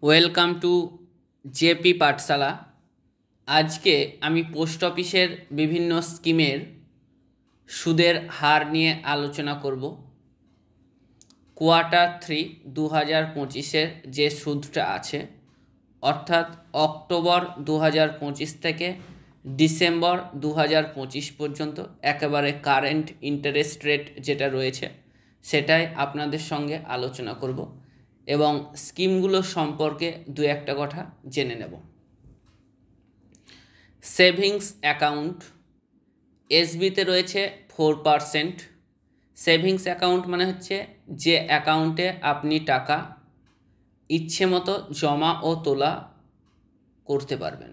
Welcome to JP পাঠশালা। আজকে আমি post অফিসের বিভিন্ন স্কিমের সুদের হার নিয়ে আলোচনা করব। কোয়ার্টার 3 2025-এর যে সুদটা আছে, অর্থাৎ অক্টোবর 2025 থেকে ডিসেম্বর 2025 পর্যন্ত একেবারে কারেন্ট ইন্টারেস্ট রেট যেটা রয়েছে সেটাই আপনাদের সঙ্গে আলোচনা করব এবং স্কিমগুলো সম্পর্কে দু একটা কথা জেনে নেব। সেভিংস অ্যাকাউন্ট এসবিতে রয়েছে 4%। সেভিংস অ্যাকাউন্ট মানে হচ্ছে যে অ্যাকাউন্টে আপনি টাকা ইচ্ছে মতো জমা ও তোলা করতে পারবেন।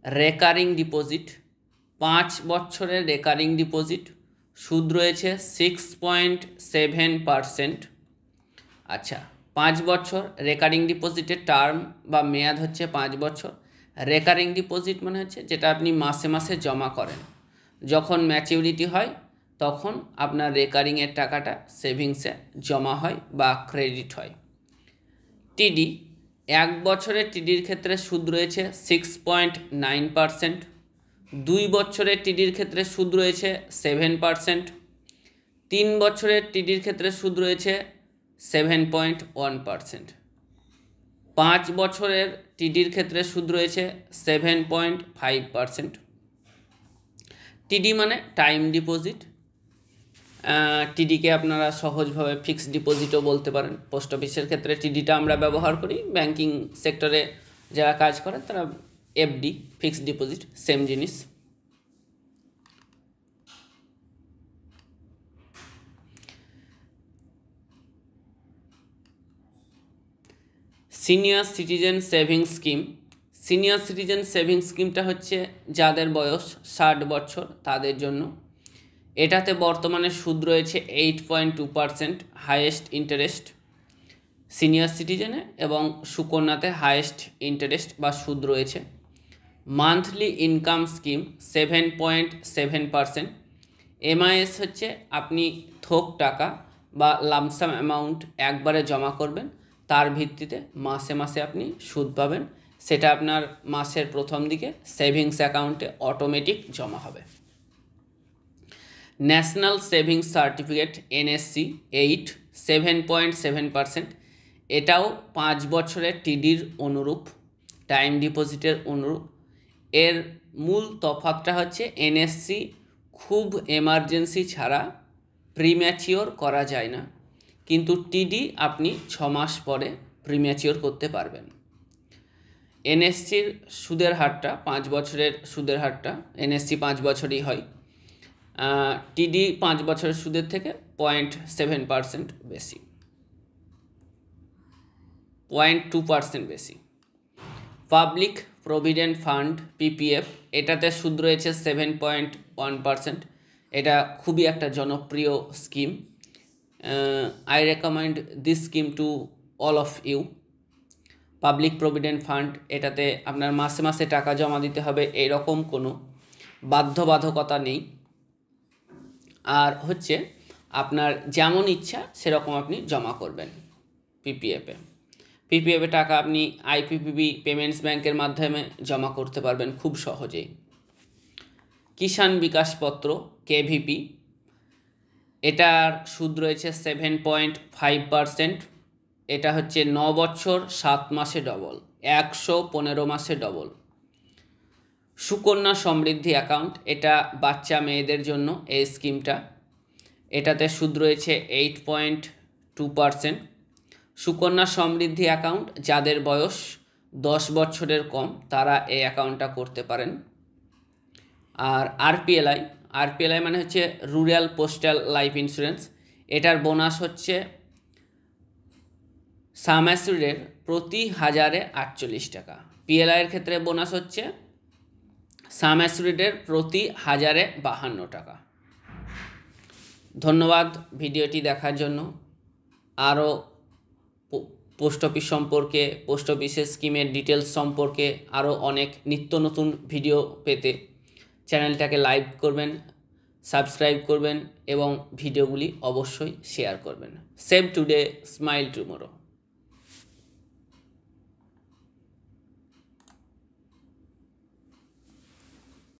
রেকারিং ডিপোজিট 5 বছরের রেকারিং ডিপোজিট, সুদ রয়েছে 6.7%। আচ্ছা, 5 বছর রেকারিং ডিপোজিটের টার্ম বা মেয়াদ হচ্ছে 5 বছর। রেকারিং ডিপোজিট মানে হচ্ছে যেটা আপনি মাসে মাসে জমা করেন, যখন ম্যাচিউরিটি হয় তখন আপনার রেকারিংয়ের টাকাটা সেভিংসে জমা হয় বা ক্রেডিট হয়। টিডি 1 বছরের টিডির ক্ষেত্রে সুদ রয়েছে 6.9%। 2 বছরের টিডির ক্ষেত্রে সুদ রয়েছে 7%। 3 বছরের টিডির ক্ষেত্রে সুদ রয়েছে 7.1%। 5 বছরের টিডির ক্ষেত্রে সুদ রয়েছে 7.5%। টিডি মানে টাইম ডিপোজিট। টিডিকে আপনারা সহজভাবে ফিক্সড ডিপোজিটও বলতে পারেন। পোস্ট অফিসের ক্ষেত্রে টিডিটা আমরা ব্যবহার করি, ব্যাংকিং সেক্টরে যারা কাজ করে তারা এফডি, ফিক্সড ডিপোজিট, সেম জিনিস। Senior citizen savings scheme. Senior citizen savings স্কিমটা হচ্ছে যাদের বয়স 60 বছর তাদের জন্য। এটাতে বর্তমানে সুদ রয়েছে 8.2%, হাইয়েস্ট ইন্টারেস্ট সিনিয়র সিটিজেনে, এবং সুকন্যাতে হাইয়েস্ট ইন্টারেস্ট বা সুদ রয়েছে। Monthly income scheme 7.7%। এমআইএস হচ্ছে আপনি থোক টাকা বা লামসাম অ্যামাউন্ট একবারে জমা করবেন, তার ভিত্তিতে মাসে মাসে আপনি সুদ পাবেন। সেটা আপনার মাসের প্রথম দিকে সেভিংস অ্যাকাউন্টে অটোমেটিক জমা হবে। National savings certificate NSC 8, 7.7%। এটাও 5 বছরের টিডির অনুরূপ, টাইম ডিপোজিটের অনুরূপ। এর মূল তফাৎটা হচ্ছে এনএসসি খুব এমার্জেন্সি ছাড়া প্রিম্যাচিওর করা যায় না, কিন্তু টিডি আপনি 6 মাস পরে প্রিম্যাচিওর করতে পারবেন। এনএসসির সুদের হারটা 5 বছরের সুদের হারটা, এনএসসি 5 বছরই হয়, টিডি 5 বছরের সুদের থেকে 0.7% বেশি, 0.2% বেশি। পাবলিক প্রভিডেন্ট ফান্ড পিপিএফ, এটাতে সুদ রয়েছে 7.1%। এটা খুবই একটা জনপ্রিয় scheme. I recommend this scheme to all of you. Public provident fund, এটাতে আপনার মাসে মাসে টাকা জমা দিতে হবে, এরকম কোনো বাধ্যবাধকতা নেই। আর হচ্ছে আপনার যেমন ইচ্ছা সেরকম আপনি জমা করবেন পিপিএফে টাকা আপনি আইপিপিবি পেমেন্টস ব্যাংকের মাধ্যমে জমা করতে পারবেন খুব সহজেই। কিষাণ বিকাশ পত্র কেভিপি, এটার সুদ রয়েছে 7.5%। এটা হচ্ছে 9 বছর 7 মাসে ডবল, 115 মাসে ডবল। সুকন্যা সমৃদ্ধি অ্যাকাউন্ট, এটা বাচ্চা মেয়েদের জন্য এই স্কিমটা। এটাতে সুদ রয়েছে 8.2%। সুকন্যা সমৃদ্ধি অ্যাকাউন্ট যাদের বয়স 10 বছরের কম তারা এই অ্যাকাউন্টটা করতে পারেন। আর আরপিএলআই মানে হচ্ছে রুরাল পোস্টাল লাইফ ইন্স্যুরেন্স, এটার বোনাস হচ্ছে সাম অ্যাসিউরের প্রতি 1000-এ 48 টাকা। পিএলআইয়ের ক্ষেত্রে বোনাস হচ্ছে সাম অ্যাসিউরের প্রতি 1000-এ 52 টাকা। ধন্যবাদ ভিডিওটি দেখার জন্য। আরও পোস্ট অফিস সম্পর্কে, পোস্ট অফিসের স্কিমের ডিটেলস সম্পর্কে আরও অনেক নিত্য নতুন ভিডিও পেতে চ্যানেলটাকে লাইক করবেন, সাবস্ক্রাইব করবেন এবং ভিডিওগুলি অবশ্যই শেয়ার করবেন। Save today, smile tomorrow.